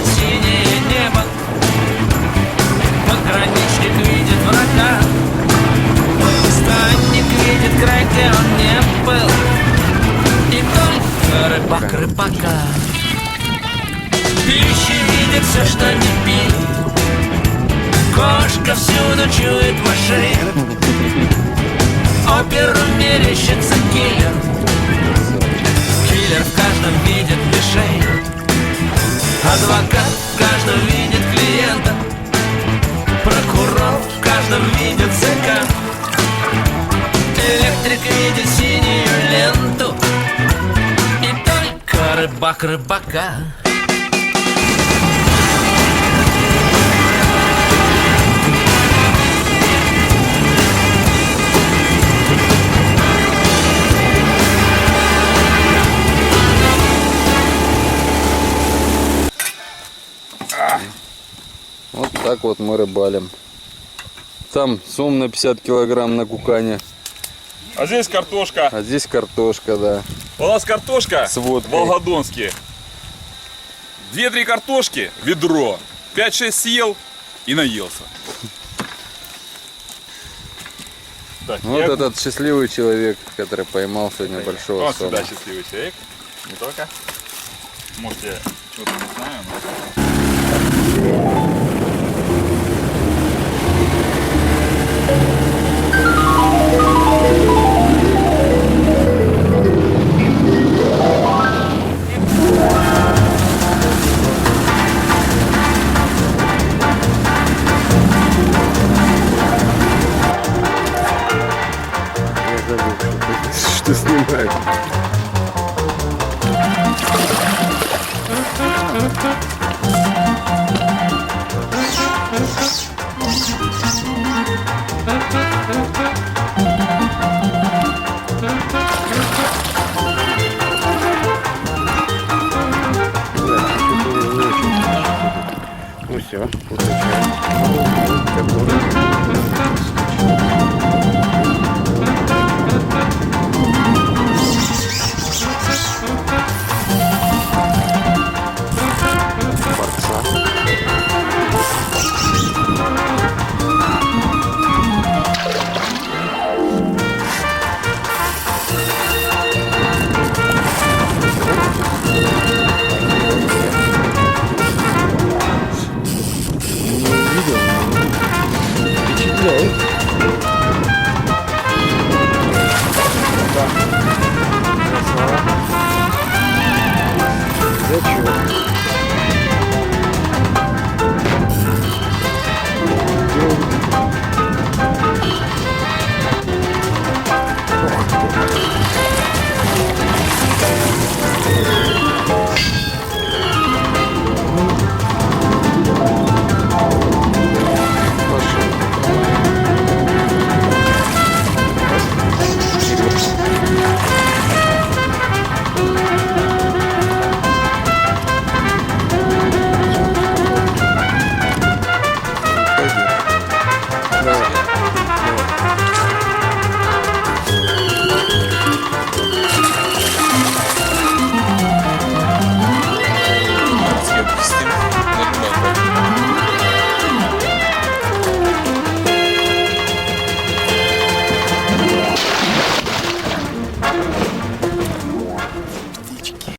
видит синее небо, пограничник видит врага, странник видит край, где он не был, и только рыбак рыбака. Пищи видит все, что не пил, кошка всюду чует мышей, оперу мерещится киллер, киллер в каждом видит мишей, адвокат в каждом видит клиента, прокурор в каждом видит зэка, электрик видит синюю ленту, и только рыбак рыбака. Вот так вот мы рыбалим. Там сом на 50 килограмм на кукане. А здесь картошка. А здесь картошка, да. У нас картошка с водкой. Волгодонские. 2-3 картошки, ведро. 5-6 съел и наелся. Так, Вот этот счастливый человек, который поймал сегодня большого Он сома. всегда счастливый человек. Не только. Может, я что-то не знаю, но... Что снимает? Ну все, получается.